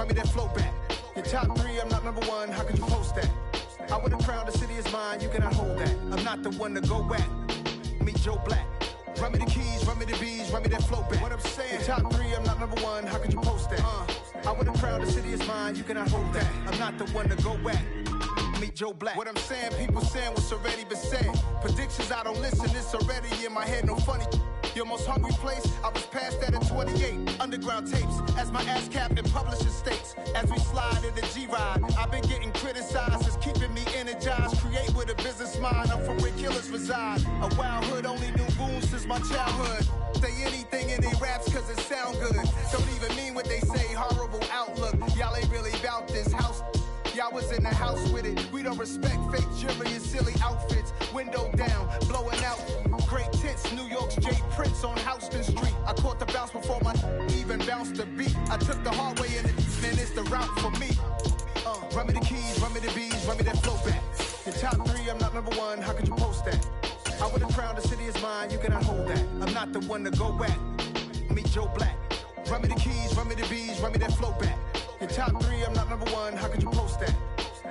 run me that flow back. Your top three, I'm not number one, how could you post that? I would have crowned the city is mine, you cannot hold that. I'm not the one to go back. Meet Joe Black. Run me the keys, run me the bees, run me that flow back. What I'm saying, your top three, I'm not number one, how could you post that? I would have crowned the city is mine, you cannot hold that. I'm not the one to go back. Meet Joe Black. What I'm saying, people saying what's already been said. Predictions, I don't listen, it's already in my head, no funny. Your most hungry place, I was past that at 28. Underground tapes, as my ass cap in publishing states. As we slide in the G-Ride, I've been getting criticized, it's keeping me energized. Create with a business mind, I'm from where killers reside. A wild hood, only knew goons since my childhood. Say anything in they raps cause it sound good. Don't even mean what they say, horrible outlook. Y'all ain't really about this house. Y'all was in the house with it. We don't respect fake jewelry and silly outfits. Window down, blowing out. Great tits, New York's J. Prince on Houston Street. I caught the bounce before my even bounced the beat. I took the hard way in it, and it's the route for me. Run me the keys, run me the bees, run me that flow back. Your top three, I'm not number one, how could you post that? I would have crowned the city is mine, you cannot hold that. I'm not the one to go back. Meet Joe Black. Run me the keys, run me the bees, run me that flow back. Your top three, I'm not number one, how could you post that?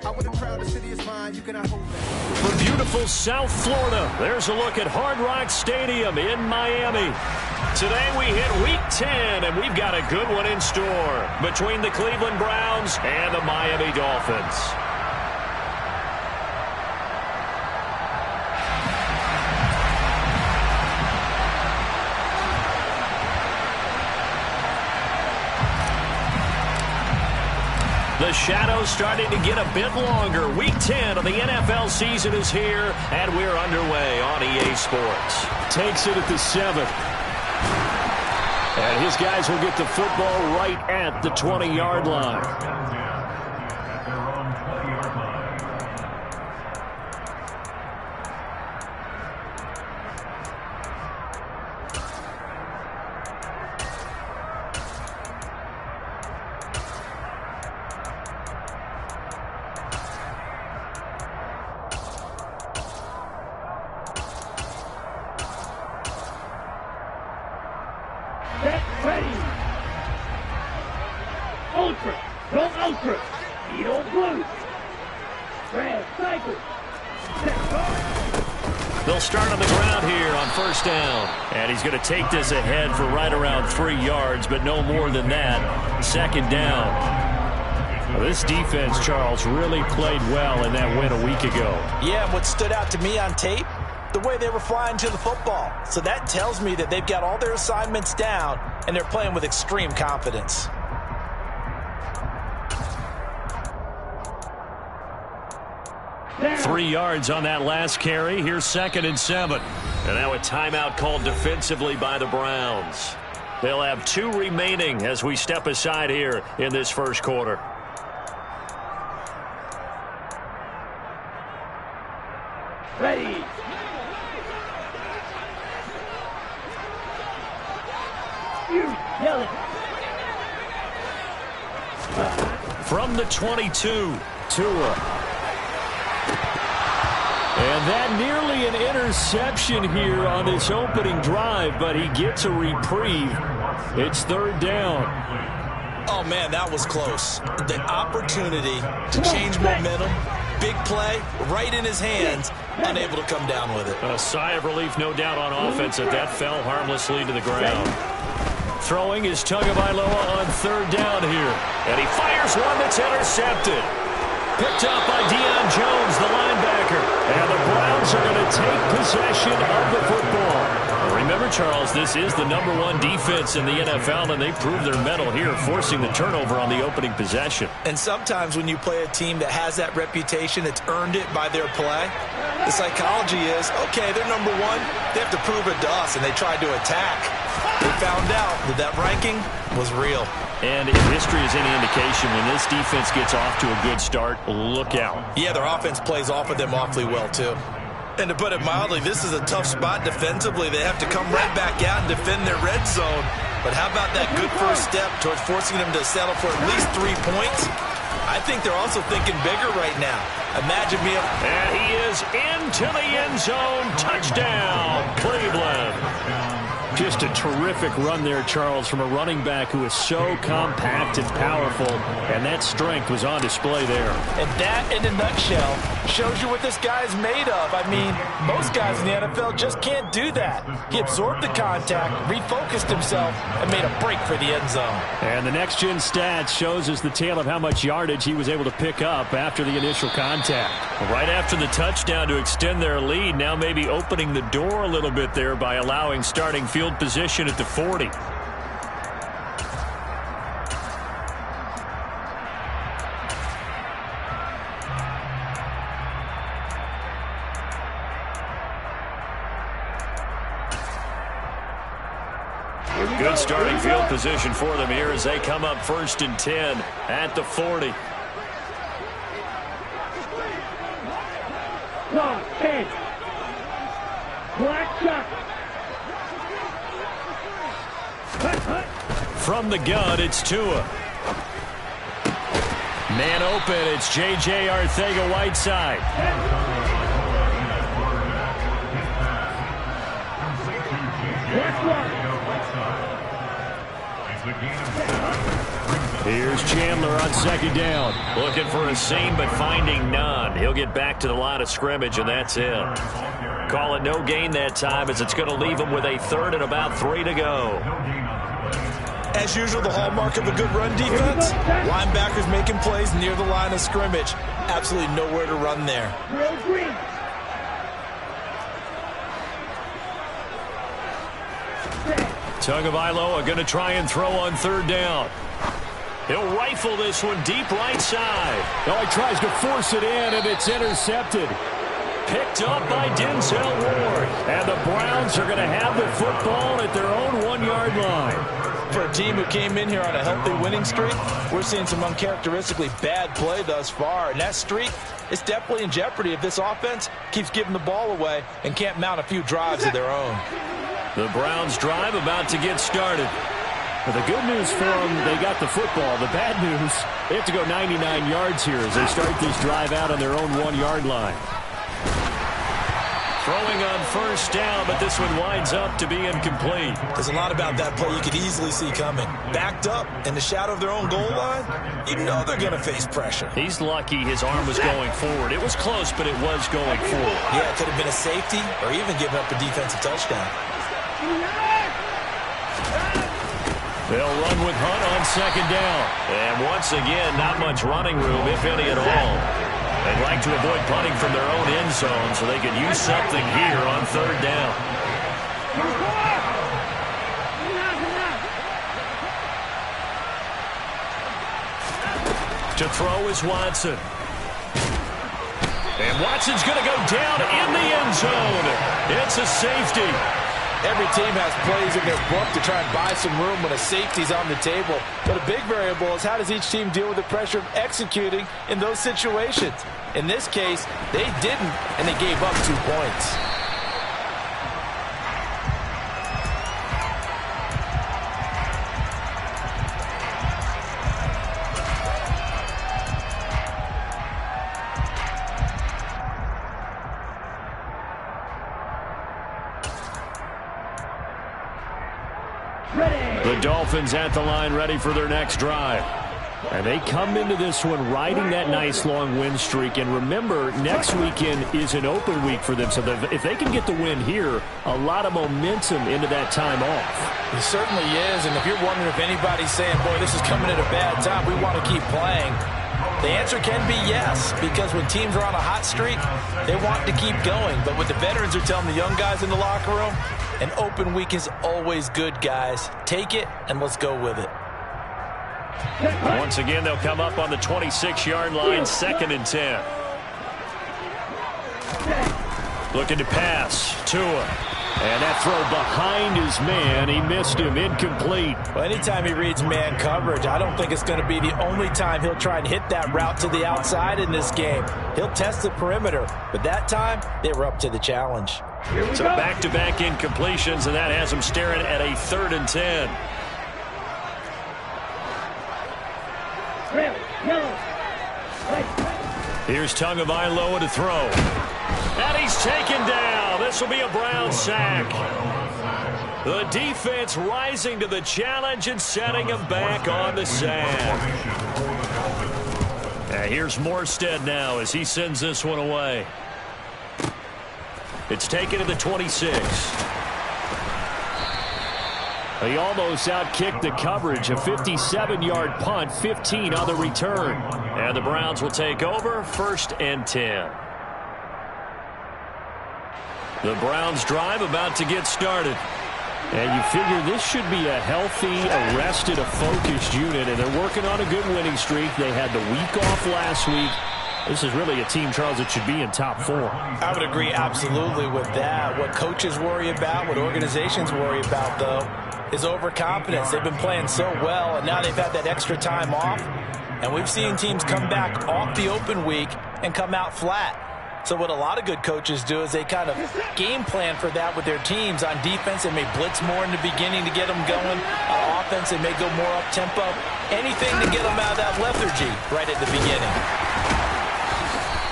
I would have crowned the city is mine, you cannot hold that. From beautiful South Florida, there's a look at Hard Rock Stadium in Miami. Today we hit Week 10, and we've got a good one in store between the Cleveland Browns and the Miami Dolphins. The shadow's starting to get a bit longer. Week 10 of the NFL season is here, and we're underway on EA Sports. Takes it at the 7. And his guys will get the football right at the 20-yard line. They'll start on the ground here on first down. And he's going to take this ahead for right around 3 yards, but no more than that. Second down. Well, this defense, Charles, really played well in that win a week ago. Yeah, what stood out to me on tape, the way they were flying to the football. So that tells me that they've got all their assignments down, and they're playing with extreme confidence. There. 3 yards on that last carry. Here's 2nd and 7. And now a timeout called defensively by the Browns. They'll have 2 remaining as we step aside here in this first quarter. Ready. You yell it. From the 22, Tua. And that nearly an interception here on this opening drive, but he gets a reprieve. It's 3rd down. Oh, man, that was close. The opportunity to change momentum, big play, right in his hands, unable to come down with it. A sigh of relief, no doubt, on offense that fell harmlessly to the ground. Throwing is Tagovailoa on 3rd down here. And he fires one that's intercepted. Picked up by Deion Jones, the linebacker. And the Browns are going to take possession of the football. Remember, Charles, this is the #1 defense in the NFL, and they proved their mettle here, forcing the turnover on the opening possession. And sometimes when you play a team that has that reputation, it's earned it by their play, the psychology is, okay, they're #1. They have to prove it to us, and they tried to attack. They found out that ranking was real. And if history is any indication, when this defense gets off to a good start, look out. Yeah, their offense plays off of them awfully well, too. And to put it mildly, this is a tough spot defensively. They have to come right back out and defend their red zone. But how about that good first step towards forcing them to settle for at least 3 points? I think they're also thinking bigger right now. Imagine me. And he is into the end zone. Touchdown, Cleveland. Just a terrific run there, Charles, from a running back who is so compact and powerful, and that strength was on display there. And that, in a nutshell, shows you what this guy is made of. I mean, most guys in the NFL just can't do that. He absorbed the contact, refocused himself, and made a break for the end zone. And the next-gen stats shows us the tale of how much yardage he was able to pick up after the initial contact. Right after the touchdown to extend their lead, now maybe opening the door a little bit there by allowing starting field position at the 40. Good starting field position for them here as they come up 1st and 10 at the 40. Long, 10. Black shot. From the gun, it's Tua. Man open, it's J.J. Arcega-Whiteside. Here's Chandler on 2nd down. Looking for a seam, but finding none. He'll get back to the line of scrimmage, and that's it. Call it no gain that time, as it's going to leave him with a 3rd and about 3 to go. As usual, the hallmark of a good run defense, linebackers making plays near the line of scrimmage. Absolutely nowhere to run there. Tagovailoa going to try and throw on 3rd down. He'll rifle this one deep right side. Oh, he tries to force it in, and it's intercepted. Picked up by Denzel Ward. And the Browns are going to have the football at their own 1-yard line. For a team who came in here on a healthy winning streak, we're seeing some uncharacteristically bad play thus far. And that streak is definitely in jeopardy if this offense keeps giving the ball away and can't mount a few drives of their own. The Browns drive about to get started. But the good news for them, they got the football. The bad news, they have to go 99 yards here as they start this drive out on their own 1-yard line. Throwing on 1st down, but this one winds up to be incomplete. There's a lot about that play you could easily see coming. Backed up in the shadow of their own goal line, you know they're going to face pressure. He's lucky his arm was going forward. It was close, but it was going forward. Yeah, it could have been a safety or even given up a defensive touchdown. They'll run with Hunt on 2nd down. And once again, not much running room, if any at all. They'd like to avoid punting from their own end zone so they could use something here on 3rd down. To throw is Watson. And Watson's going to go down in the end zone. It's a safety. Every team has plays in their book to try and buy some room when a safety's on the table. But a big variable is how does each team deal with the pressure of executing in those situations. In this case, they didn't, and they gave up 2 points. The Dolphins at the line, ready for their next drive. And they come into this one riding that nice long win streak. And remember, next weekend is an open week for them. So if they can get the win here, a lot of momentum into that time off. It certainly is. And if you're wondering if anybody's saying, boy, this is coming at a bad time, we want to keep playing, the answer can be yes. Because when teams are on a hot streak, they want to keep going. But what the veterans are telling the young guys in the locker room, an open week is always good, guys. Take it, and let's go with it. Once again, they'll come up on the 26-yard line, 2nd and 10. Looking to pass. Tua. And that throw behind his man. He missed him. Incomplete. Well, anytime he reads man coverage, I don't think it's going to be the only time he'll try and hit that route to the outside in this game. He'll test the perimeter. But that time, they were up to the challenge. So back-to-back incompletions, and that has him staring at a 3rd and 10. Here's Tagovailoa to throw. And he's taken down. this will be a Brown sack. The defense rising to the challenge and setting him back on the sack. Here's Morstead now as he sends this one away. It's taken to the 26. He almost outkicked the coverage. A 57-yard punt, 15 on the return. And the Browns will take over, 1st and 10. The Browns drive about to get started. And you figure this should be a healthy, arrested, a focused unit. And they're working on a good winning streak. They had the week off last week. This is really a team, Charles, that should be in top 4. I would agree absolutely with that. What coaches worry about, what organizations worry about, though, is overconfidence. They've been playing so well, and now they've had that extra time off. And we've seen teams come back off the open week and come out flat. So what a lot of good coaches do is they kind of game plan for that with their teams. On defense, they may blitz more in the beginning to get them going. On offense, they may go more up-tempo. Anything to get them out of that lethargy right at the beginning.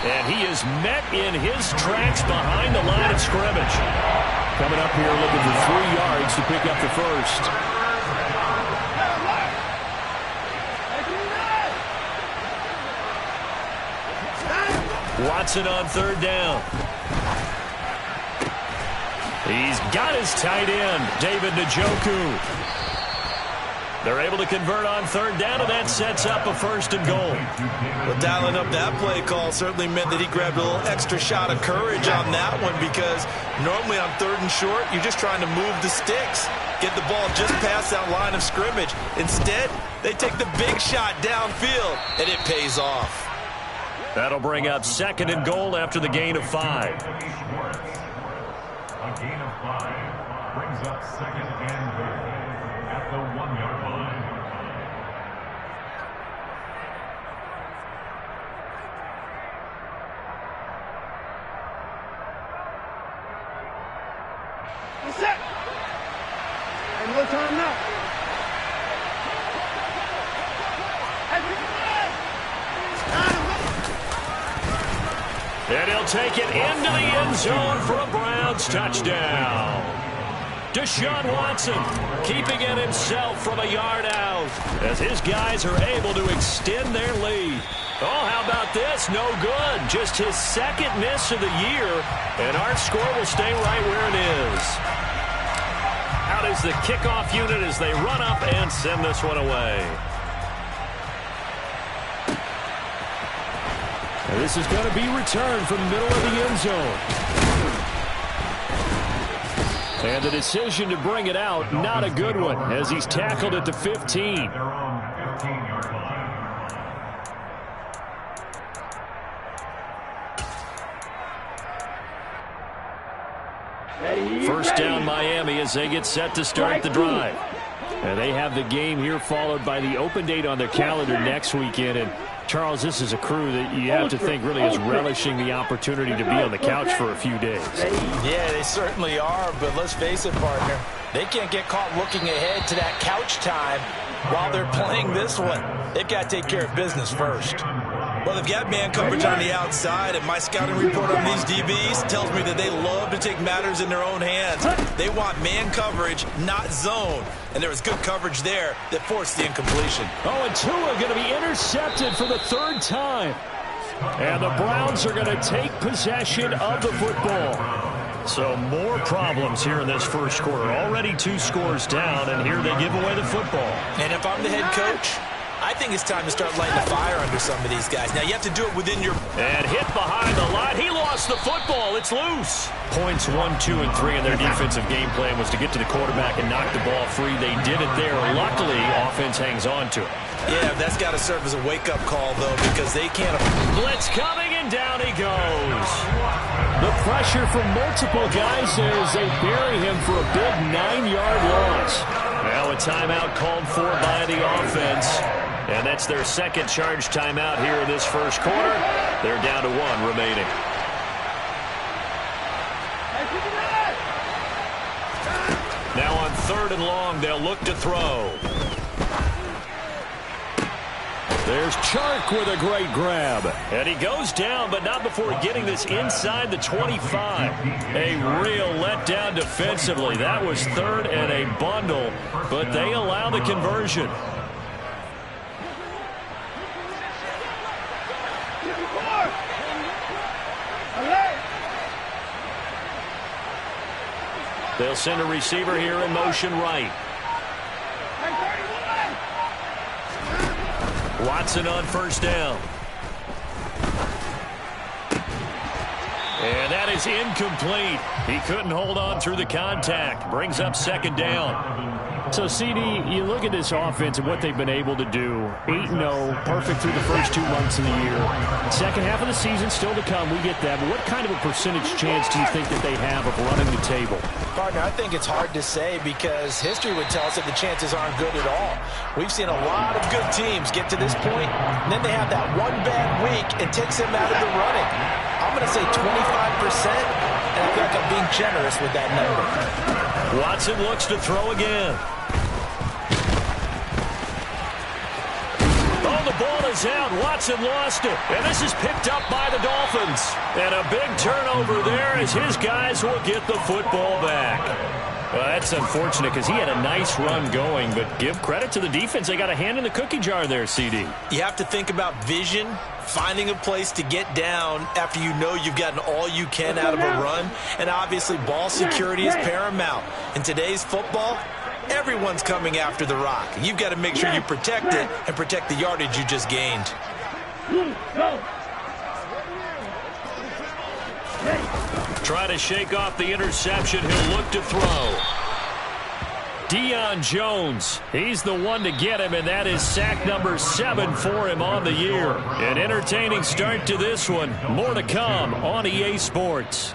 And he is met in his tracks behind the line of scrimmage. Coming up here looking for 3 yards to pick up the first. Watson on 3rd down. He's got his tight end, David Njoku. They're able to convert on 3rd down, and that sets up a 1st and goal. Well, dialing up that play call certainly meant that he grabbed a little extra shot of courage on that one, because normally on 3rd and short, you're just trying to move the sticks, get the ball just past that line of scrimmage. Instead, they take the big shot downfield, and it pays off. That'll bring up 2nd and goal after the gain of 5. A gain of 5 brings up 2nd and goal at the 1-yard line. That's it. And no time now. And he'll take it into the end zone for a Browns touchdown. Deshaun Watson keeping it himself from a yard out as his guys are able to extend their lead. Oh, how about this? No good. Just his 2nd miss of the year, and our score will stay right where it is. Out is the kickoff unit as they run up and send this one away. And this is going to be returned from the middle of the end zone. And the decision to bring it out, not a good one, as he's tackled at the 15. They're on 15-yard line. First down Miami as they get set to start the drive. And they have the game here followed by the open date on their calendar next weekend. And Charles, this is a crew that you have to think really is relishing the opportunity to be on the couch for a few days. Yeah, they certainly are, but let's face it, partner. They can't get caught looking ahead to that couch time while they're playing this one. They've got to take care of business first. Well, they've got man coverage on the outside, and my scouting report on these DBs tells me that they love to take matters in their own hands. They want man coverage, not zone. And there was good coverage there that forced the incompletion. Oh, and Tua going to be intercepted for the 3rd time. And the Browns are going to take possession of the football. So more problems here in this first quarter. Already 2 scores down, and here they give away the football. And if I'm the head coach, I think it's time to start lighting a fire under some of these guys. Now, you have to do it within your... And hit behind the line. He lost the football. It's loose. Points 1, 2, and 3 in their defensive game plan was to get to the quarterback and knock the ball free. They did it there. Luckily, offense hangs on to it. Yeah, that's got to serve as a wake-up call, though, because they can't... Blitz coming, and down he goes. The pressure from multiple guys as they bury him for a big 9-yard loss. Now a timeout called for by the offense. And that's their 2nd charge timeout here in this first quarter. They're down to 1 remaining. Now on 3rd and long, they'll look to throw. There's Chark with a great grab. And he goes down, but not before getting this inside the 25. A real letdown defensively. That was third and a bundle, but they allow the conversion. They'll send a receiver here in motion right. Watson on first down. And that is incomplete. He couldn't hold on through the contact. Brings up second down. So, CD, you look at this offense and what they've been able to do. 8-0, perfect through the first 2 months of the year. Second half of the season still to come. We get that. But what kind of a percentage chance do you think that they have of running the table? Partner, I think it's hard to say because history would tell us that the chances aren't good at all. We've seen a lot of good teams get to this point, and then they have that one bad week and takes them out of the running. I'm going to say 25%, and I feel like I'm being generous with that number. Watson looks to throw again. Oh, the ball is out. Watson lost it. And this is picked up by the Dolphins. And a big turnover there as his guys will get the football back. Well, that's unfortunate because he had a nice run going, but give credit to the defense. They got a hand in the cookie jar there, CD. You have to think about vision, finding a place to get down after you know you've gotten all you can out of a run, and obviously ball security is paramount. In today's football, everyone's coming after the rock. You've got to make sure you protect it and protect the yardage you just gained. Try to shake off the interception. He'll look to throw. Deion Jones, he's the one to get him, and that is sack number 7 for him on the year. An entertaining start to this one. More to come on EA Sports.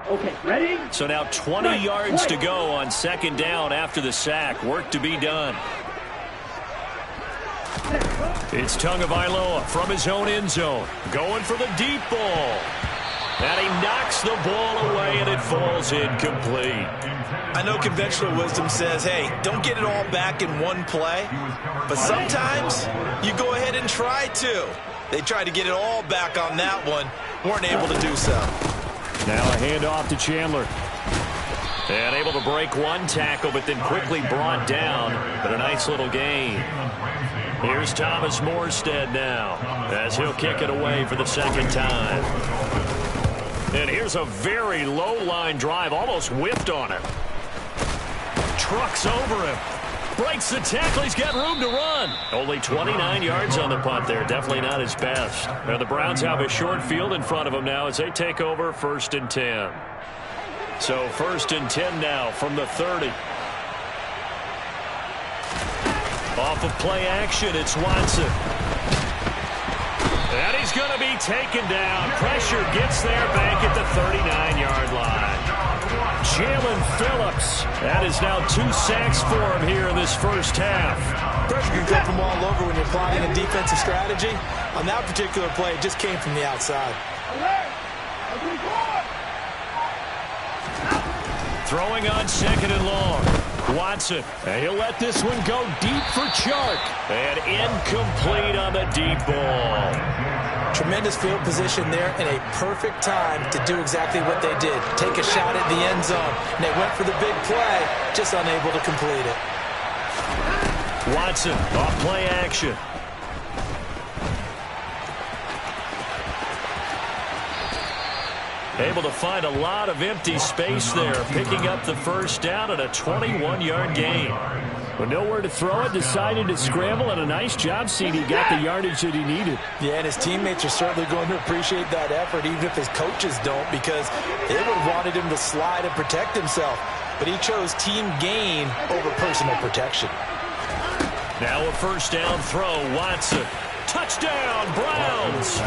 Okay, ready? So now 20 yards to go on second down after the sack. Work to be done. It's Tagovailoa from his own end zone. Going for the deep ball. And he knocks the ball away, and it falls incomplete. I know conventional wisdom says, hey, don't get it all back in one play. But sometimes you go ahead and try to. They tried to get it all back on that one. Weren't able to do so. Now a handoff to Chandler. And able to break one tackle, but then quickly brought down. But a nice little gain. Here's Thomas Morstead now, as he'll kick it away for the second time. And here's a very low-line drive, almost whipped on him. Trucks over him. Breaks the tackle. He's got room to run. Only 29 yards on the punt there. Definitely not his best. Now the Browns have a short field in front of them now as they take over 1st and 10. So 1st and 10 now from the 30. Off of play action, it's Watson. And he's going to be taken down. Pressure gets there back at the 39-yard line. Jalen Phillips. That is now 2 sacks for him here in this first half. Pressure can come from all over when you're plotting a defensive strategy. On that particular play, it just came from the outside. Throwing on 2nd and long. Watson. And he'll let this one go deep for Chark. And incomplete on the deep ball. Tremendous field position there and a perfect time to do exactly what they did. Take a shot at the end zone. And they went for the big play, just unable to complete it. Watson off play action. Able to find a lot of empty space there, picking up the first down at a 21-yard gain. But nowhere to throw it, decided to scramble, and a nice job, CD. Got the yardage that he needed. Yeah, and his teammates are certainly going to appreciate that effort, even if his coaches don't, because they would have wanted him to slide and protect himself. But he chose team gain over personal protection. Now a first down throw, Watson. Touchdown, Browns!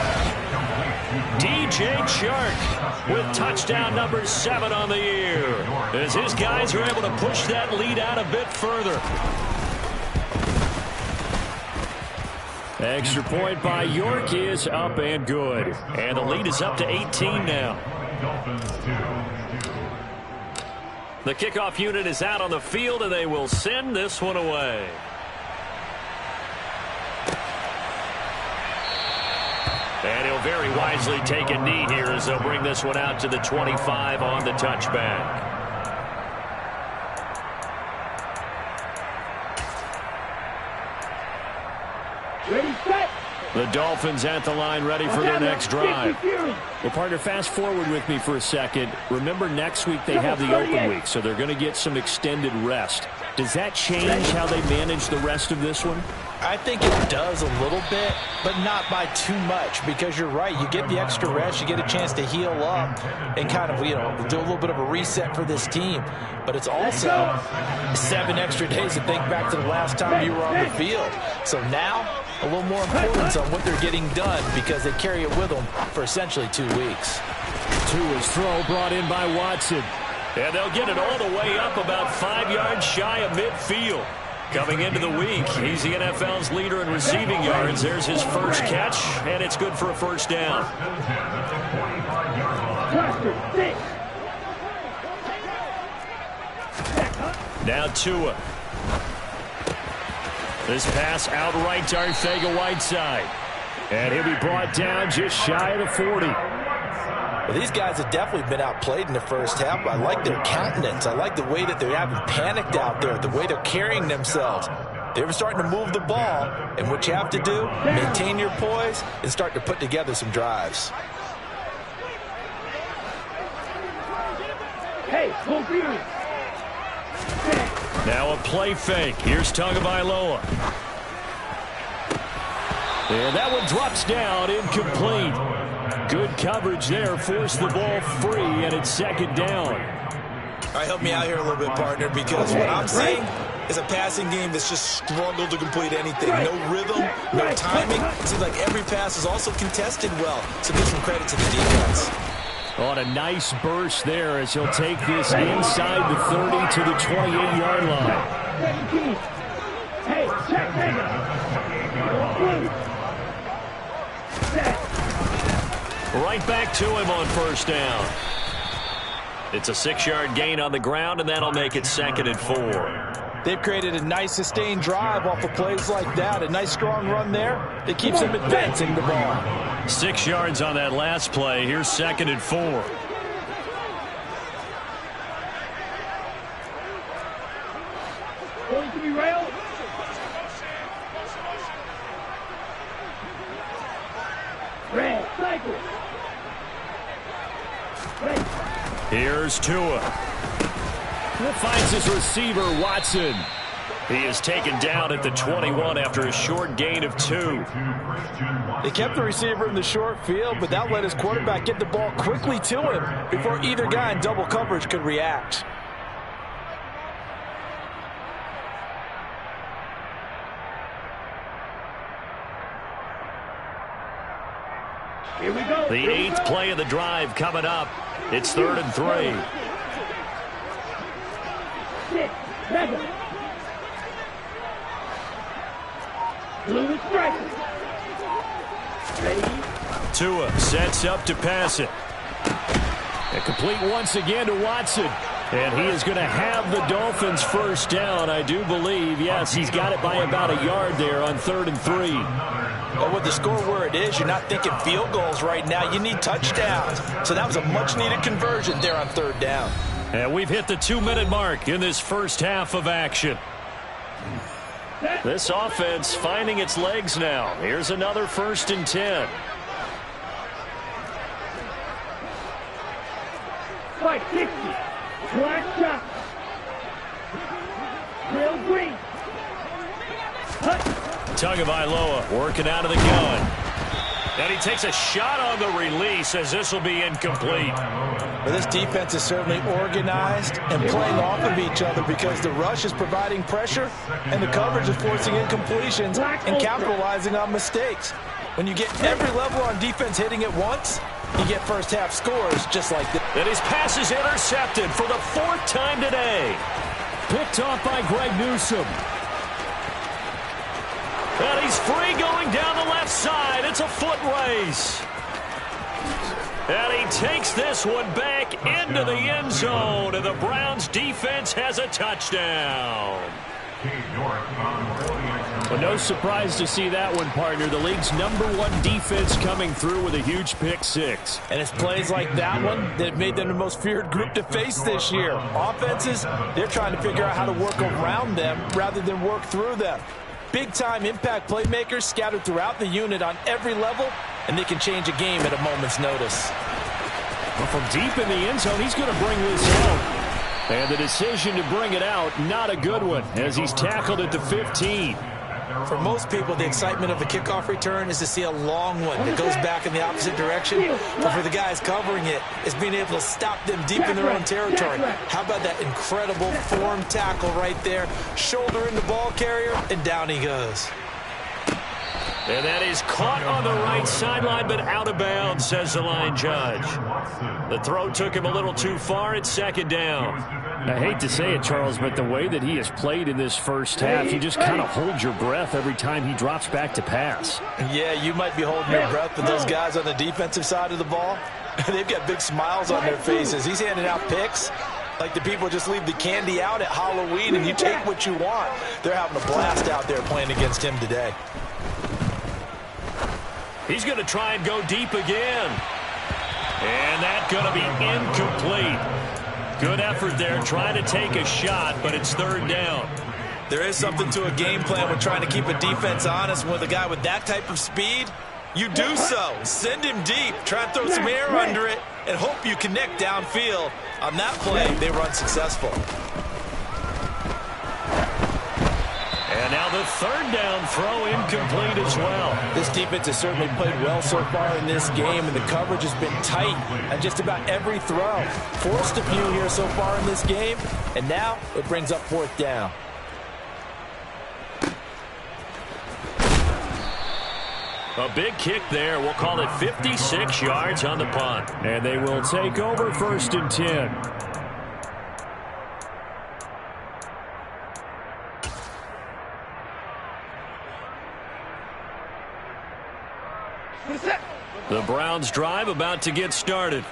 DJ Chark with touchdown number 7 on the year, as his guys are able to push that lead out a bit further. Extra point by York is up and good. And the lead is up to 18 now. The kickoff unit is out on the field, and they will send this one away. And he'll very wisely take a knee here as they'll bring this one out to the 25 on the touchback. Ready, set. The Dolphins at the line ready for their next drive. Well, partner, fast forward with me for a second. Remember, next week they have the open week, so they're going to get some extended rest. Does that change how they manage the rest of this one? I think it does a little bit, but not by too much, because you're right. You get the extra rest, you get a chance to heal up and kind of, do a little bit of a reset for this team. But it's also 7 extra days to think back to the last time you were on the field. So now, a little more importance on what they're getting done because they carry it with them for essentially 2 weeks. Tua's throw brought in by Watson. And they'll get it all the way up about 5 yards shy of midfield. Coming into the week, he's the NFL's leader in receiving yards. There's his first catch, and it's good for a first down. Now Tua. This pass out right to Arcega-Whiteside. And he'll be brought down just shy of the 40. Well, these guys have definitely been outplayed in the first half. I like their countenance. I like the way that they haven't panicked out there, the way they're carrying themselves. They're starting to move the ball, and what you have to do, maintain your poise and start to put together some drives. Hey, full field. Now a play fake. Here's Tagovailoa. And that one drops down, incomplete. Good coverage there, forced the ball free, and it's second down. All right, help me out here a little bit, partner, because what I'm seeing is a passing game that's just struggled to complete anything. No rhythm, no timing. It seems like every pass is also contested well, so give some credit to the defense. On a nice burst there as he'll take this inside the 30 to the 28-yard line. 17. Hey, check, Right back to him on first down. It's a 6-yard gain on the ground, and that'll make it 2nd and 4. They've created a nice sustained drive off of plays like that. A nice strong run there that keeps them advancing the ball. 6 yards on that last play. Here's 2nd and 4. Going to be railed. Red, cycle. Here's Tua. He finds his receiver, Watson. He is taken down at the 21 after a short gain of 2. They kept the receiver in the short field, but that let his quarterback get the ball quickly to him before either guy in double coverage could react. Here we go. The 8th play of the drive coming up. It's 3rd and 3. 6, 7. Blue is striking. Ready? Tua sets up to pass it. And complete once again to Watson. And he is going to have the Dolphins first down, I do believe. Yes, he's got it by about a yard there on 3rd and 3. But with the score where it is, you're not thinking field goals right now. You need touchdowns. So that was a much-needed conversion there on 3rd down. And we've hit the 2-minute mark in this first half of action. This offense finding its legs now. Here's another 1st and 10. Fight 60. Black shot. Real green. Tagovailoa working out of the gun. And he takes a shot on the release as this will be incomplete. Well, this defense is certainly organized and playing off of each other because the rush is providing pressure and the coverage is forcing incompletions and capitalizing on mistakes. When you get every level on defense hitting at once, you get first half scores just like this. And his pass is intercepted for the 4th time today. Picked off by Greg Newsome. And he's free going Throwing down the left side. It's a foot race. And he takes this one back into the end zone, and the Browns defense has a touchdown. Well, no surprise to see that one, partner. The league's #1 defense coming through with a huge pick six. And it's plays like that one that made them the most feared group to face this year. Offenses, they're trying to figure out how to work around them rather than work through them. Big-time impact playmakers scattered throughout the unit on every level, and they can change a game at a moment's notice. Well, from deep in the end zone, he's going to bring this out. And the decision to bring it out, not a good one, as he's tackled at the 15. For most people, the excitement of a kickoff return is to see a long one that goes back in the opposite direction. But for the guys covering it, it's being able to stop them deep in their own territory. How about that incredible form tackle right there? Shoulder in the ball carrier, and down he goes. And that is caught on the right sideline, but out of bounds, says the line judge. The throw took him a little too far. It's second down. I hate to say it, Charles, but the way that he has played in this first half, you just kind of hold your breath every time he drops back to pass. Yeah, you might be holding your breath, but those guys on the defensive side of the ball, they've got big smiles on their faces. He's handing out picks like the people just leave the candy out at Halloween and you take what you want. They're having a blast out there playing against him today. He's going to try and go deep again. And that's going to be incomplete. Good effort there, trying to take a shot, but it's third down. There is something to a game plan with trying to keep a defense honest. With a guy with that type of speed, you do so. Send him deep. Try and throw some air under it and hope you connect downfield. On that play, they run successful. And now the third down throw incomplete as well. This defense has certainly played well so far in this game, and the coverage has been tight on just about every throw. Forced a few here so far in this game, and now it brings up fourth down. A big kick there. We'll call it 56 yards on the punt. And they will take over first and 10. The Browns drive about to get started.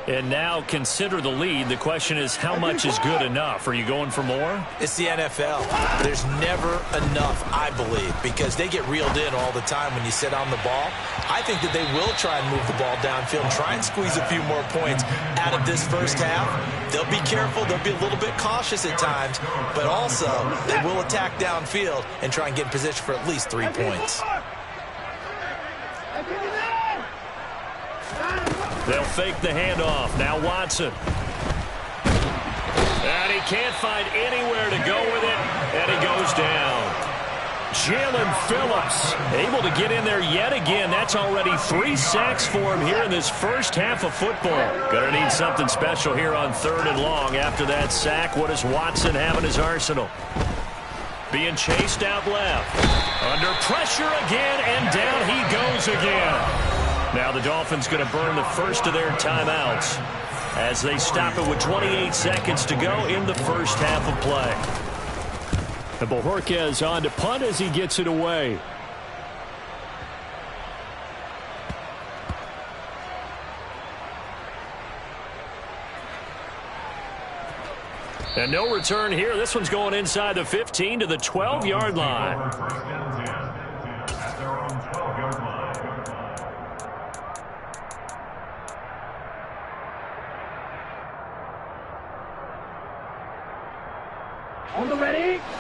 And now consider the lead. The question is, how much is good enough? Are you going for more? It's the NFL. There's never enough, I believe, because they get reeled in all the time when you sit on the ball. I think that they will try and move the ball downfield, try and squeeze a few more points out of this first half. They'll be careful. They'll be a little bit cautious at times, but also they will attack downfield and try and get in position for at least 3 points. They'll fake the handoff. Now Watson. And he can't find anywhere to go with it, and he goes down. Jalen Phillips able to get in there yet again. That's already 3 sacks for him here in this first half of football. Gonna need something special here on third and long. After that sack, what does Watson have in his arsenal? Being chased out left. Under pressure again, and down he goes again. Now the Dolphins going to burn the first of their timeouts as they stop it with 28 seconds to go in the first half of play. And Bojorquez on to punt as he gets it away. And no return here. This one's going inside the 15 to the 12-yard line.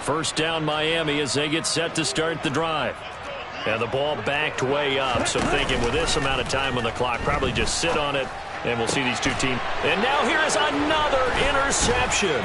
First down Miami as they get set to start the drive. And the ball backed way up, so thinking with this amount of time on the clock, probably just sit on it, and we'll see these two teams. And now here is another interception.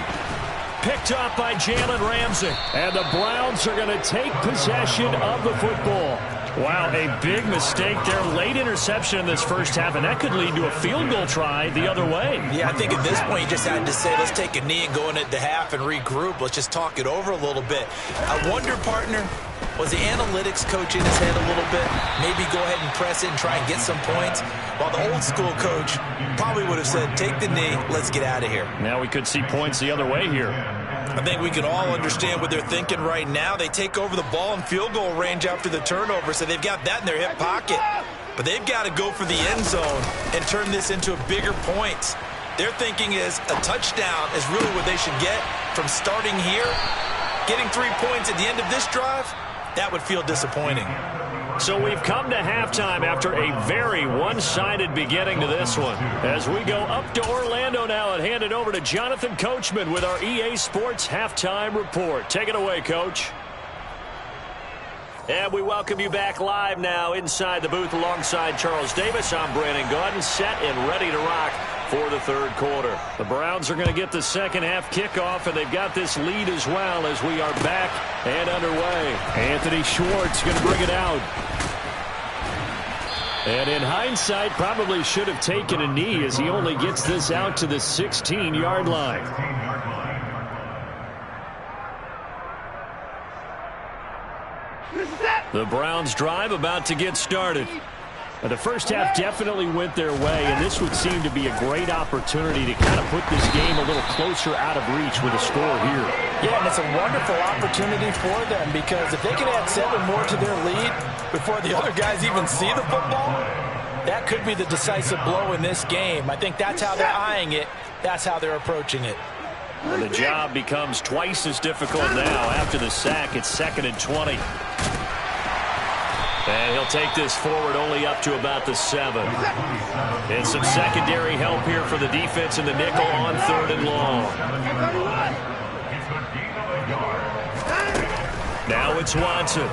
Picked up by Jalen Ramsey. And the Browns are going to take possession of the football. Wow, a big mistake there. Late interception in this first half, and that could lead to a field goal try the other way. Yeah, I think at this point you just had to say, let's take a knee and go into the half and regroup. Let's just talk it over a little bit. I wonder, partner, was the analytics coach in his head a little bit? Maybe go ahead and press it and try and get some points? While the old school coach probably would have said, take the knee, let's get out of here. Now we could see points the other way here. I think we can all understand what they're thinking right now. They take over the ball in field goal range after the turnover, so they've got that in their hip pocket. But they've got to go for the end zone and turn this into a bigger point. Their thinking is a touchdown is really what they should get from starting here. Getting 3 points at the end of this drive, that would feel disappointing. So we've come to halftime after a very one-sided beginning to this one. As we go up to Orlando now and hand it over to Jonathan Coachman with our EA Sports Halftime Report. Take it away, Coach. And we welcome you back live now inside the booth alongside Charles Davis. I'm Brandon Gaudin, set and ready to rock for the third quarter. The Browns are going to get the second half kickoff, and they've got this lead as well as we are back and underway. Anthony Schwartz going to bring it out. And in hindsight, probably should have taken a knee as he only gets this out to the 16-yard line. The Browns drive about to get started. The first half definitely went their way, and this would seem to be a great opportunity to kind of put this game a little closer out of reach with a score here. Yeah, and it's a wonderful opportunity for them because if they can add 7 more to their lead before the other guys even see the football, that could be the decisive blow in this game. I think that's how they're eyeing it. That's how they're approaching it. And the job becomes twice as difficult now after the sack. It's 2nd and 20. And he'll take this forward only up to about the 7. And some secondary help here for the defense in the nickel on 3rd and long. Now it's Watson.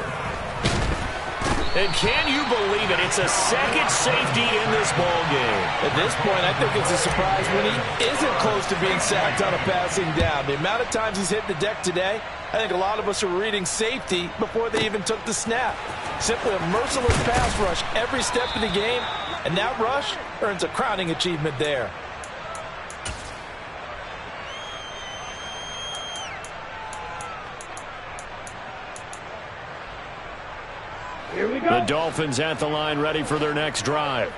And can you believe it? It's a second safety in this ball game. At this point, I think it's a surprise when he isn't close to being sacked on a passing down. The amount of times he's hit the deck today, I think a lot of us are reading safety before they even took the snap. Simply a merciless pass rush every step of the game, and that rush earns a crowning achievement there. The Dolphins at the line ready for their next drive.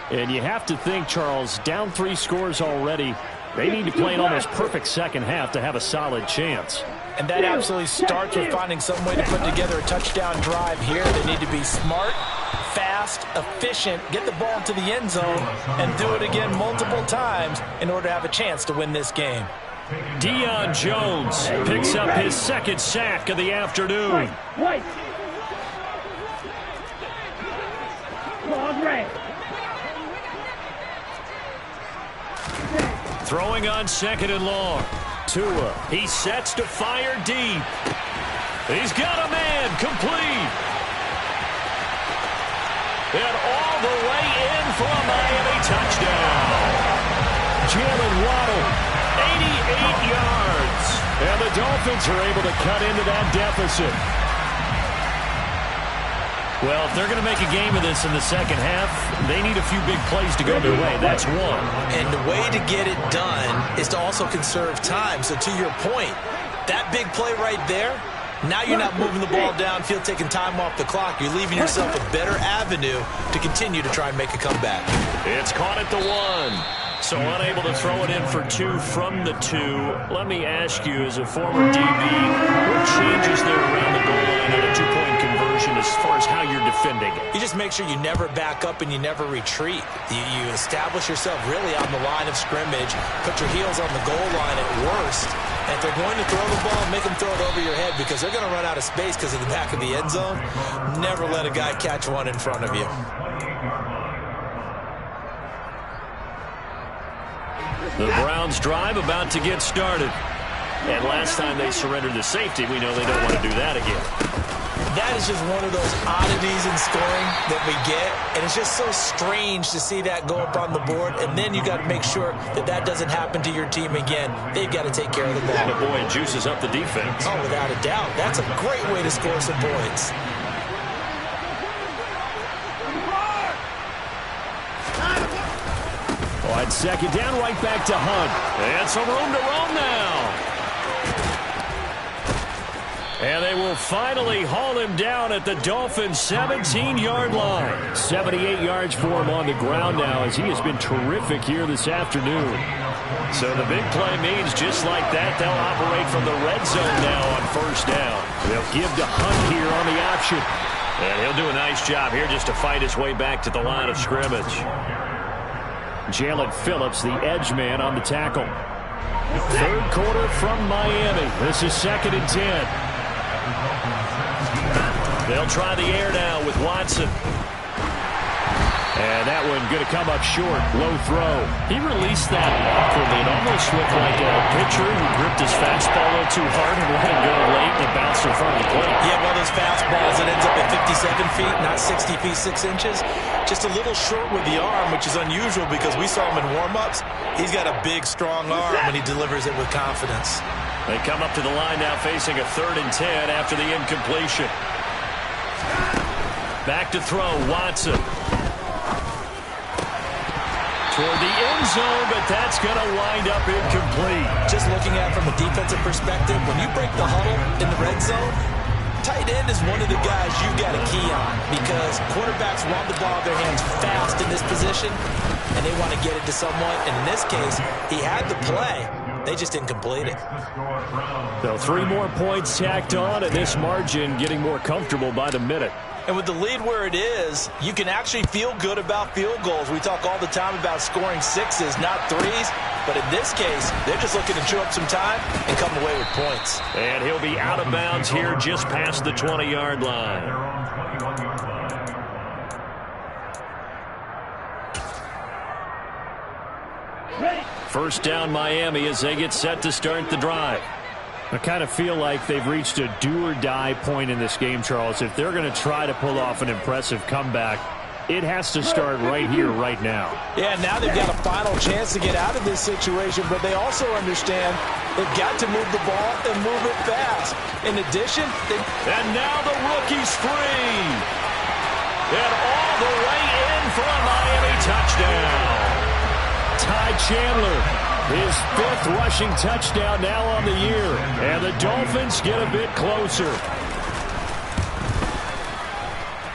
And you have to think, Charles, down 3 scores already. They need to play an almost perfect second half to have a solid chance. And that absolutely starts with finding some way to put together a touchdown drive here. They need to be smart, fast, efficient, get the ball into the end zone, and do it again multiple times in order to have a chance to win this game. Deion Jones picks up his 2nd sack of the afternoon. Throwing on 2nd and long. Tua, he sets to fire deep. He's got a man, complete. And all the way in for a Miami touchdown. Jalen Waddle, 88 yards. And the Dolphins are able to cut into that deficit. Well, if they're going to make a game of this in the second half, they need a few big plays to go their way. That's one. And the way to get it done is to also conserve time. So to your point, that big play right there, now you're not moving the ball downfield, taking time off the clock. You're leaving yourself a better avenue to continue to try and make a comeback. It's caught at the 1. So unable to throw it in for 2 from the 2. Let me ask you, as a former DB, what changes there around the goal line at a 2-point conversion as far as how you're defending it? You just make sure you never back up and you never retreat. You establish yourself really on the line of scrimmage, put your heels on the goal line at worst, and if they're going to throw the ball, make them throw it over your head because they're going to run out of space because of the back of the end zone. Never let a guy catch one in front of you. The Browns drive about to get started. And last time they surrendered the safety, we know they don't want to do that again. That is just one of those oddities in scoring that we get. And it's just so strange to see that go up on the board. And then you got to make sure that that doesn't happen to your team again. They've got to take care of the ball. And boy, it juices up the defense. Oh, without a doubt. That's a great way to score some points. On 2nd down, right back to Hunt. And some room to roam now. And they will finally haul him down at the Dolphins' 17-yard line. 78 yards for him on the ground now as he has been terrific here this afternoon. So the big play means just like that, they'll operate from the red zone now on first down. They'll give to Hunt here on the option. And he'll do a nice job here just to fight his way back to the line of scrimmage. Jalen Phillips, the edge man on the tackle. Third quarter from Miami. This is 2nd and 10. They'll try the air now with Watson. And that one going to come up short. Low throw. He released that awkwardly. It almost looked like a pitcher who gripped his fastball a little too hard and let it go late and it bounced in front of the plate. Yeah, one of those fastballs that ends up at 57 feet, not 60 feet, 6 inches. Just a little short with the arm, which is unusual because we saw him in warm-ups. He's got a big, strong arm when he delivers it with confidence. They come up to the line now facing a 3rd and 10 after the incompletion. Back to throw, Watson. Toward the end zone, but that's going to wind up incomplete. Just looking at it from a defensive perspective, when you break the huddle in the red zone, tight end is one of the guys you've got a key on because quarterbacks want the ball in their hands fast in this position, and they want to get it to someone. And in this case, he had the play. They just didn't complete it. So 3 more points tacked on, and this margin getting more comfortable by the minute. And with the lead where it is, you can actually feel good about field goals. We talk all the time about scoring 6s, not 3s. But in this case, they're just looking to chew up some time and come away with points. And he'll be out of bounds here just past the 20-yard line. First down Miami as they get set to start the drive. I kind of feel like they've reached a do-or-die point in this game, Charles. If they're going to try to pull off an impressive comeback, it has to start right here, right now. Yeah, now they've got a final chance to get out of this situation, but they also understand they've got to move the ball and move it fast. In addition, and now the rookie's free. And all the way in for a Miami touchdown. Ty Chandler. His 5th rushing touchdown now on the year. And the Dolphins get a bit closer.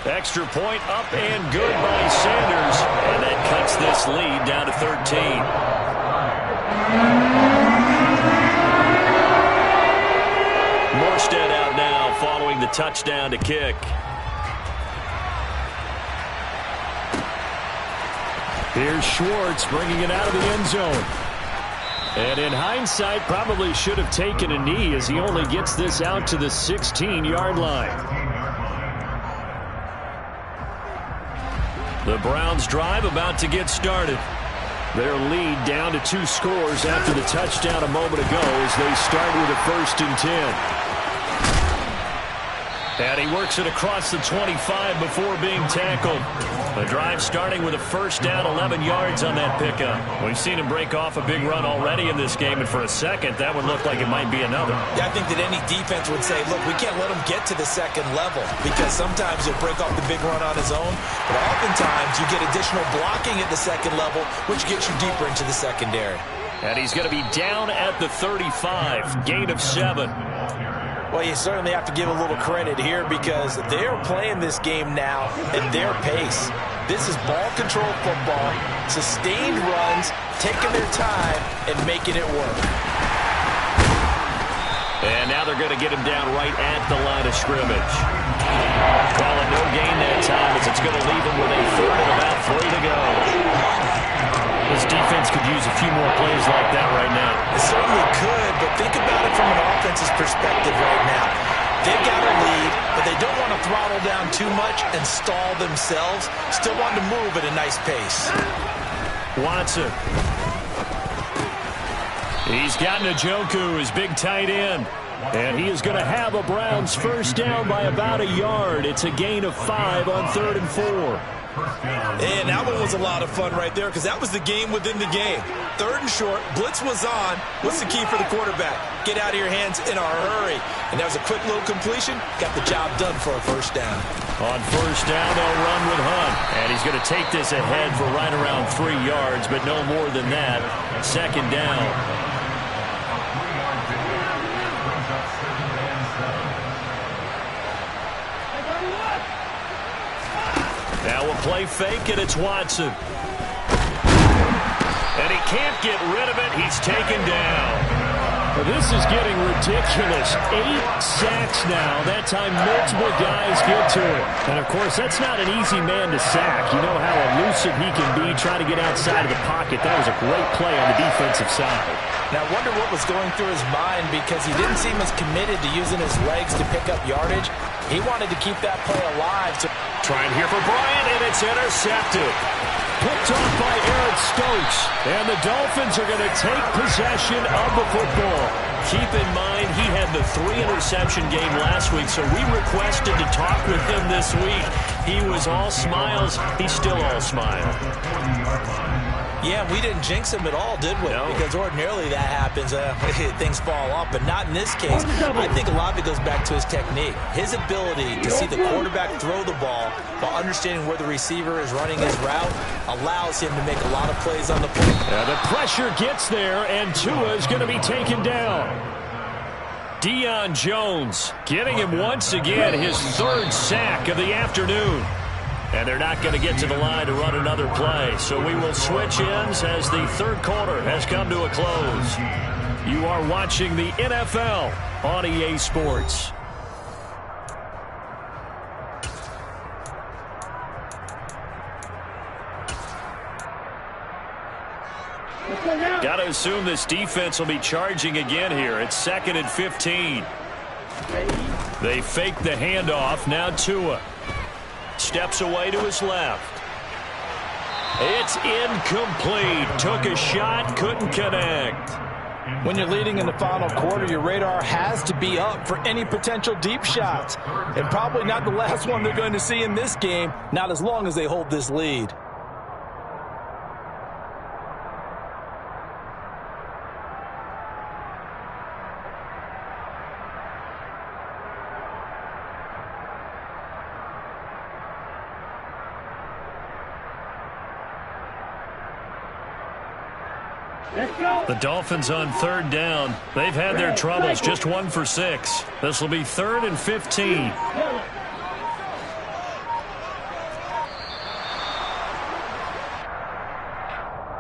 Extra point up and good by Sanders. And that cuts this lead down to 13. Morstead out now following the touchdown to kick. Here's Schwartz bringing it out of the end zone. And in hindsight, probably should have taken a knee as he only gets this out to the 16-yard line. The Browns drive about to get started. Their lead down to 2 scores after the touchdown a moment ago as they start with a 1st and 10. And he works it across the 25 before being tackled. The drive starting with a first down, 11 yards on that pickup. We've seen him break off a big run already in this game, and for a second, that would look like it might be another. Yeah, I think that any defense would say, look, we can't let him get to the second level because sometimes he'll break off the big run on his own, but oftentimes you get additional blocking at the second level, which gets you deeper into the secondary. And he's going to be down at the 35, gain of 7. Well, you certainly have to give a little credit here because they're playing this game now at their pace. This is ball control football, sustained runs, taking their time, and making it work. And now they're going to get him down right at the line of scrimmage. Call it no gain that time as it's going to leave him with a 3rd and about 3 to go. This defense could use a few more plays like that right now. It certainly could, but think about it from an offense's perspective right now. They've got a lead, but they don't want to throttle down too much and stall themselves. Still want to move at a nice pace. Watson. He's got Njoku, his big tight end. And he is going to have a Browns first down by about a yard. It's a gain of 5 on 3rd and 4. And that one was a lot of fun right there because that was the game within the game. 3rd and short, blitz was on. What's the key for the quarterback? Get out of your hands in a hurry. And that was a quick little completion. Got the job done for a first down. On first down, they'll run with Hunt. And he's going to take this ahead for right around 3 yards, but no more than that. 2nd down. play fake, and it's Watson. And he can't get rid of it. He's taken down. This is getting ridiculous. 8 sacks now. That time multiple guys get to it. And, of course, that's not an easy man to sack. You know how elusive he can be trying to get outside of the pocket. That was a great play on the defensive side. Now, I wonder what was going through his mind because he didn't seem as committed to using his legs to pick up yardage. He wanted to keep that play alive. Trying here for Bryant, and it's intercepted. Picked off by Eric Stokes. And the Dolphins are going to take possession of the football. Keep in mind, he had the 3-interception game last week, so we requested to talk with him this week. He was all smiles. He's still all smile. Yeah, we didn't jinx him at all, did we? No. Because ordinarily that happens. Things fall off, but not in this case. I think a lot of it goes back to his technique. His ability to see the quarterback throw the ball while understanding where the receiver is running his route allows him to make a lot of plays on the play. The pressure gets there, and Tua is going to be taken down. Deion Jones getting him once again, his 3rd sack of the afternoon. And they're not going to get to the line to run another play. So we will switch ends as the 3rd quarter has come to a close. You are watching the NFL on EA Sports. Got to assume this defense will be charging again here. It's 2nd and 15. They fake the handoff. Now Tua steps away to his left. It's incomplete. Took a shot, couldn't connect. When you're leading in the final quarter, your radar has to be up for any potential deep shots. And probably not the last one they're going to see in this game, not as long as they hold this lead. The Dolphins on 3rd down. They've had their troubles, just 1 for 6. This will be 3rd and 15.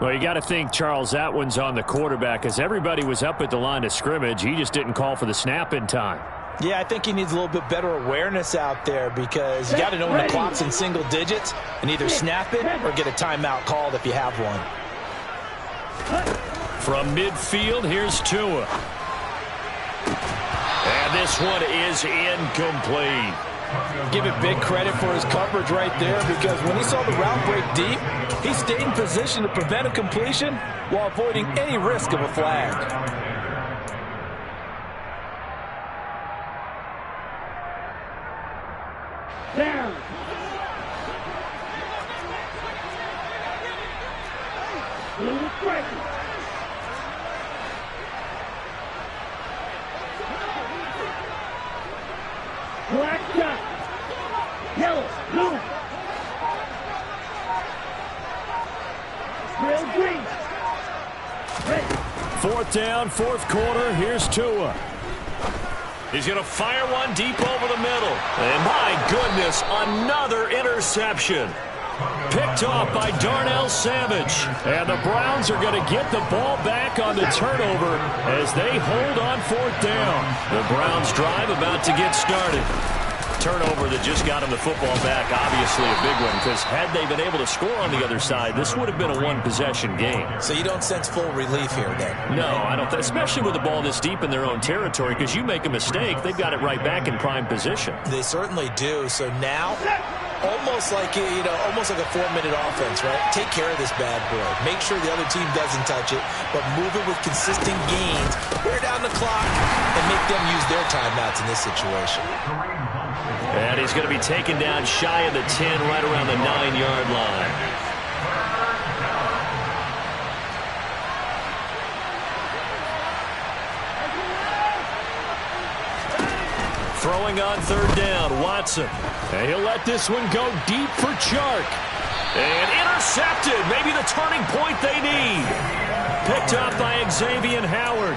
Well, you got to think, Charles, that one's on the quarterback as everybody was up at the line of scrimmage. He just didn't call for the snap in time. Yeah, I think he needs a little bit better awareness out there because you got to know when the clock's in single digits and either snap it or get a timeout called if you have one. From midfield, here's Tua. And this one is incomplete. Give it big credit for his coverage right there because when he saw the route break deep, he stayed in position to prevent a completion while avoiding any risk of a flag. Down. Blue striker. Black shot. Yellow, blue. Real green. Red. 4th down, 4th quarter. Here's Tua. He's going to fire one deep over the middle. And my goodness, another interception. Picked off by Darnell Savage. And the Browns are going to get the ball back on the turnover as they hold on 4th down. The Browns drive about to get started. Turnover that just got him the football back, obviously a big one, because had they been able to score on the other side, this would have been a one-possession game. So you don't sense full relief here, then? No, I don't, especially with the ball this deep in their own territory, because you make a mistake, they've got it right back in prime position. They certainly do. So now, almost like almost like a 4-minute offense, right? Take care of this bad boy. Make sure the other team doesn't touch it, but move it with consistent gains, wear down the clock, and make them use their timeouts in this situation. And he's going to be taken down shy of the 10, right around the 9-yard line. Throwing on 3rd down, Watson. And he'll let this one go deep for Chark. And intercepted. Maybe the turning point they need. Picked up by Xavier Howard.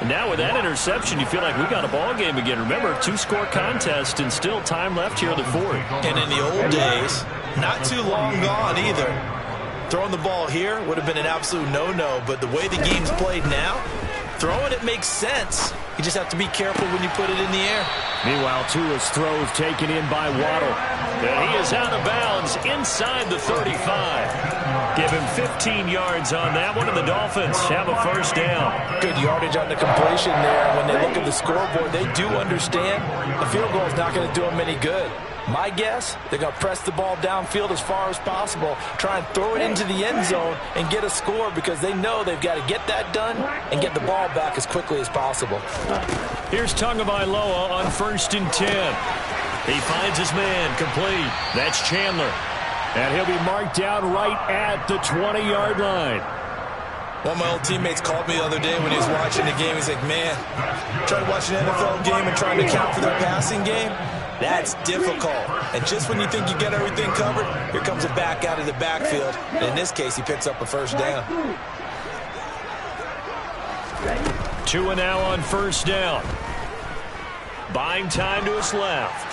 And now with that interception, you feel like we got a ball game again. Remember, 2-score contest and still time left here in the fourth. And in the old days, not too long gone either. Throwing the ball here would have been an absolute no-no, but the way the game's played now, throwing it makes sense. You just have to be careful when you put it in the air. Meanwhile, Tua's throw is taken in by Waddle. And he is out of bounds inside the 35. Give him 15 yards on that one, and the Dolphins have a first down. Good yardage on the completion there. When they look at the scoreboard, they do understand a field goal is not going to do them any good. My guess, they're going to press the ball downfield as far as possible, try and throw it into the end zone and get a score because they know they've got to get that done and get the ball back as quickly as possible. Here's Tagovailoa on 1st and 10. He finds his man complete. That's Chandler. And he'll be marked down right at the 20-yard line. One of my old teammates called me the other day when he was watching the game. He's like, man, trying to watch an NFL game and trying to account for their passing game, that's difficult. And just when you think you get everything covered, here comes a back out of the backfield. And in this case, he picks up a first down. Tua now on 1st down. Buying time to his left.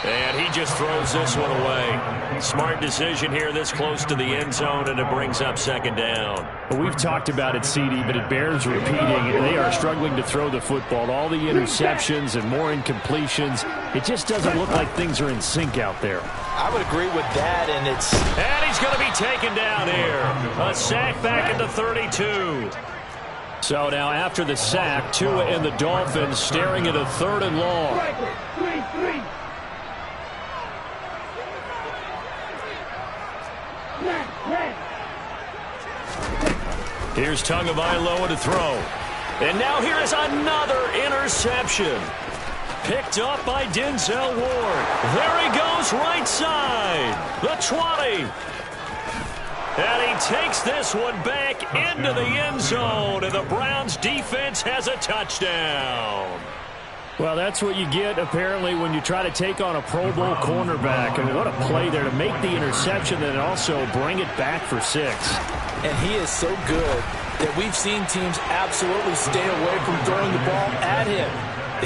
And he just throws this one away. Smart decision here this close to the end zone, and it brings up 2nd down. Well, we've talked about it, CD, but it bears repeating. They are struggling to throw the football. All the interceptions and more incompletions. It just doesn't look like things are in sync out there. I would agree with that, and it's... And he's going to be taken down here. A sack back at the 32. So now after the sack, Tua and the Dolphins staring at a 3rd and long. Here's Tagovailoa to throw. And now here is another interception. Picked up by Denzel Ward. There he goes right side. The 20. And he takes this one back into the end zone. And the Browns defense has a touchdown. Well, that's what you get, apparently, when you try to take on a Pro Bowl cornerback. I mean, what a play there to make the interception and also bring it back for 6. And he is so good that we've seen teams absolutely stay away from throwing the ball at him.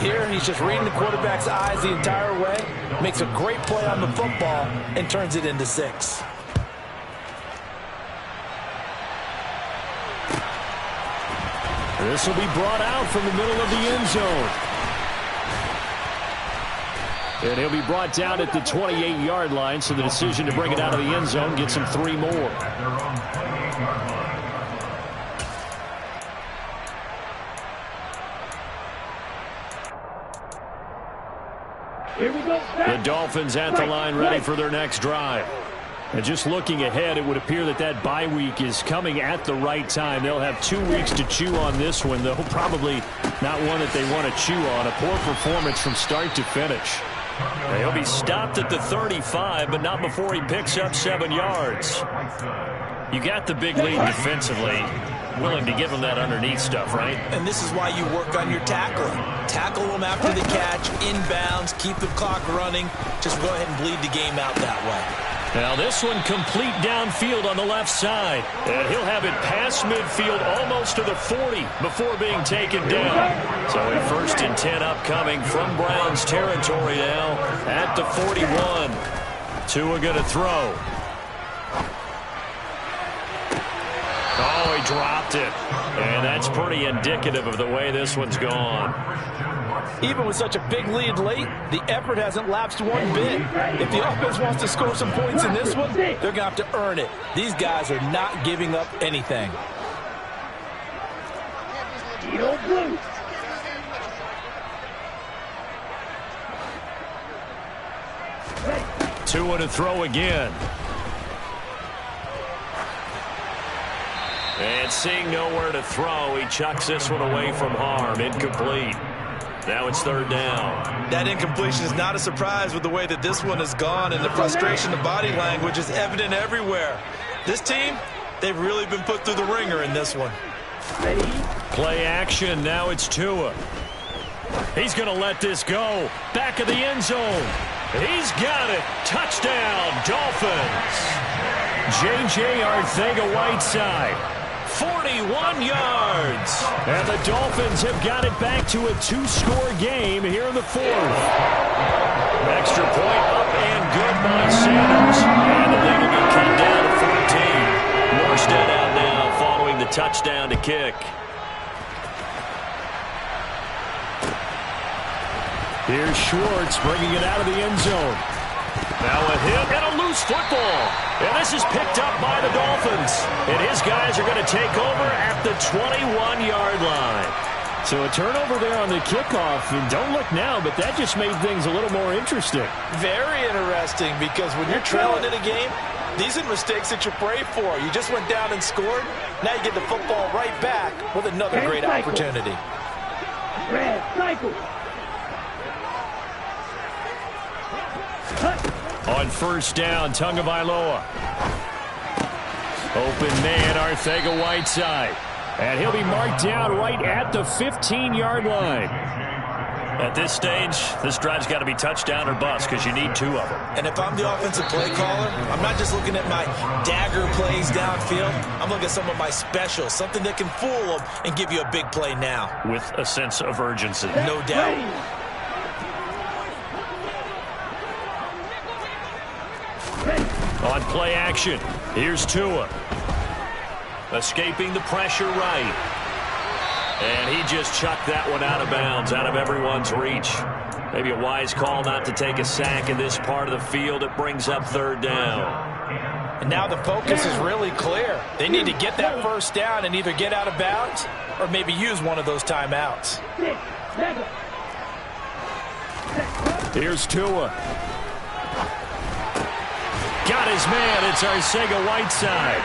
Here, he's just reading the quarterback's eyes the entire way, makes a great play on the football, and turns it into 6. This will be brought out from the middle of the end zone. And he'll be brought down at the 28-yard line, so the decision to bring it out of the end zone gets him 3 more. The Dolphins at the line ready for their next drive. And just looking ahead, it would appear that that bye week is coming at the right time. They'll have 2 weeks to chew on this one, though probably not one that they want to chew on. A poor performance from start to finish. He'll be stopped at the 35, but not before he picks up 7 yards. You got the big lead defensively. Willing to give him that underneath stuff, right? And this is why you work on your tackling. Tackle them after the catch, inbounds, keep the clock running. Just go ahead and bleed the game out that way. Now this one complete downfield on the left side. And he'll have it past midfield almost to the 40 before being taken down. So a 1st and 10 upcoming from Browns territory now at the 41. Tua going to throw. Oh, he dropped it. And that's pretty indicative of the way this one's gone. Even with such a big lead late, the effort hasn't lapsed one bit. If the offense wants to score some points in this one, they're going to have to earn it. These guys are not giving up anything. Tua to throw again. And seeing nowhere to throw, he chucks this one away from harm. Incomplete. Now it's 3rd down. That incompletion is not a surprise with the way that this one has gone, and the frustration, the body language is evident everywhere. This team, they've really been put through the ringer in this one. Play action. Now it's Tua. He's going to let this go. Back of the end zone. He's got it. Touchdown, Dolphins. J.J. Arcega-Whiteside. 41 yards. And the Dolphins have got it back to a two-score game here in the fourth. Extra point up and good by Sanders. And the lead will be cut down to 14. Morstead out now following the touchdown to kick. Here's Schwartz bringing it out of the end zone. Now a hit and a loose football. And this is picked up by the Dolphins. And his guys are going to take over at the 21-yard line. So a turnover there on the kickoff. And don't look now, but that just made things a little more interesting. Very interesting, because when you're trailing in a game, these are mistakes that you pray for. You just went down and scored. Now you get the football right back with another great opportunity. Red cycle. On first down, Tagovailoa. Open man, Arcega-Whiteside. And he'll be marked down right at the 15-yard line. At this stage, this drive's got to be touchdown or bust because you need two of them. And if I'm the offensive play caller, I'm not just looking at my dagger plays downfield. I'm looking at some of my specials, something that can fool them and give you a big play now. With a sense of urgency. No doubt. On play action, here's Tua. Escaping the pressure right. And he just chucked that one out of bounds, out of everyone's reach. Maybe a wise call not to take a sack in this part of the field. It brings up third down. And now the focus is really clear. They need to get that first down and either get out of bounds or maybe use one of those timeouts. Here's Tua. Got his man. It's Arcega-Whiteside.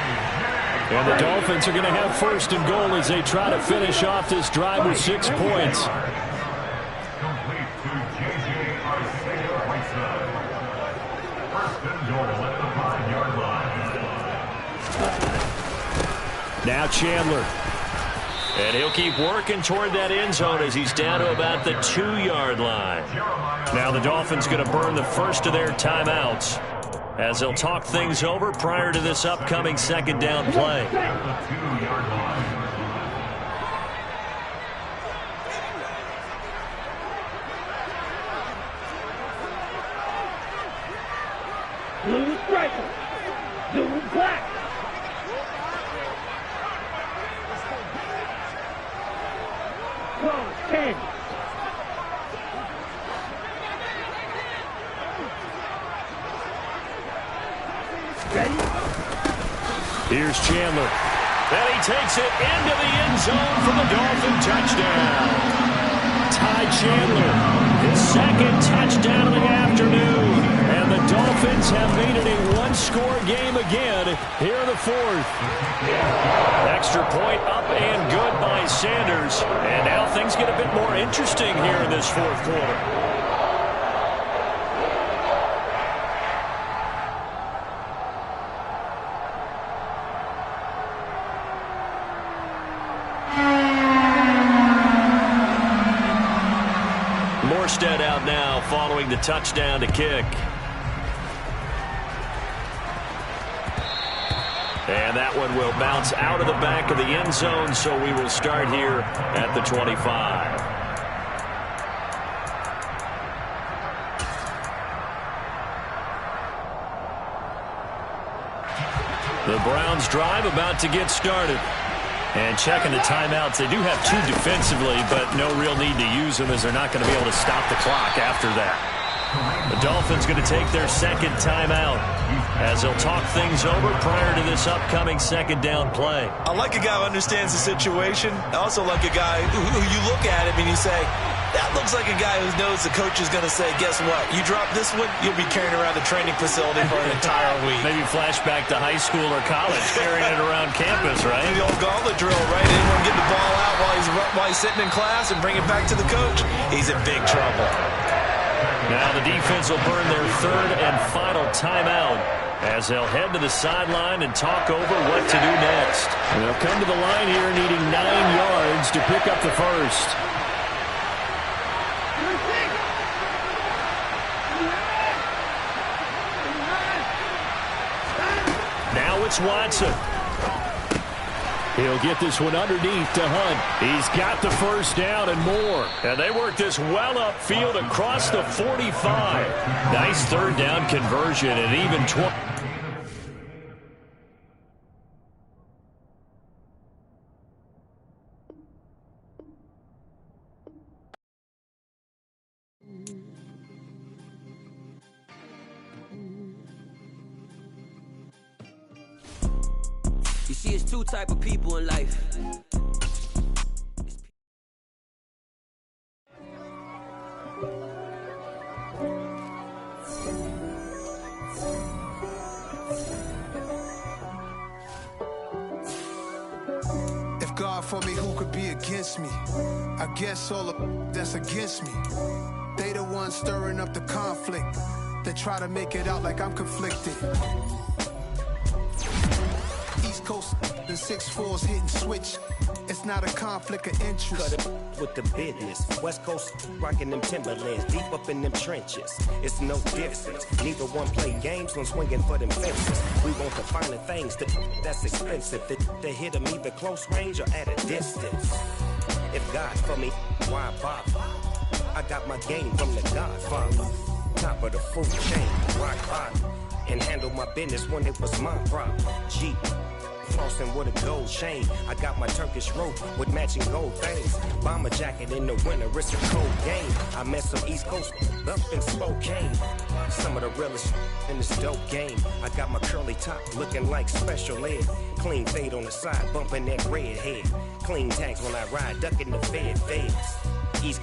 And the Dolphins are going to have first and goal as they try to finish off this drive with 6 points. Complete to J.J. Arcega-Whiteside. First and goal at the 5-yard line. Now Chandler. And he'll keep working toward that end zone as he's down to about the 2-yard line. Now the Dolphins going to burn the first of their timeouts as they'll talk things over prior to this upcoming second down play. Blue striker. Blue black. Close 10. Ready? Here's Chandler. And he takes it into the end zone for the Dolphin touchdown. Ty Chandler, his second touchdown of the afternoon. And the Dolphins have made it a one-score game again here in the fourth. Extra point up and good by Sanders. And now things get a bit more interesting here in this fourth quarter. Morstead out now following the touchdown to kick. And that one will bounce out of the back of the end zone, so we will start here at the 25. The Browns drive about to get started. And checking the timeouts, they do have two defensively, but no real need to use them as they're not going to be able to stop the clock after that. The Dolphins going to take their second timeout as they'll talk things over prior to this upcoming second down play. I like a guy who understands the situation. I also like a guy who you look at him and you say, that looks like a guy who knows the coach is going to say, guess what? You drop this one, you'll be carrying around the training facility for an entire week. Maybe flashback to high school or college, carrying it around campus, right? The old gauntlet drill, right? Anyone get the ball out while he's sitting in class and bring it back to the coach? He's in big trouble. Now the defense will burn their third and final timeout as they'll head to the sideline and talk over what to do next. And they'll come to the line here needing 9 yards to pick up the first. Now it's Watson. He'll get this one underneath to Hunt. He's got the first down and more. And they work this well upfield across the 45. Nice third down conversion and even 20. You see, it's two type of people in life. If God for me, who could be against me? I guess all of that's against me. They the ones stirring up the conflict. They try to make it out like I'm conflicted. East Coast, the 6'4s hitting switch. It's not a conflict of interest. Cut it with the business. West Coast rocking them Timberlands, deep up in them trenches. It's no difference. Neither one play games when swinging for them fences. We want the finer things that's expensive. They hit them either close range or at a distance. If God for me, why bother? I got my game from the Godfather. Top of the food chain, rock bottom. And handle my business when it was my problem. Jeep. Flossing with a gold chain. I got my Turkish rope with matching gold things. Bomber jacket in the winter, it's a cold game. I met some East Coast up in Spokane. Some of the realest in this dope game. I got my curly top looking like special ed. Clean fade on the side, bumping that red head. Clean tags when I ride, ducking the feds.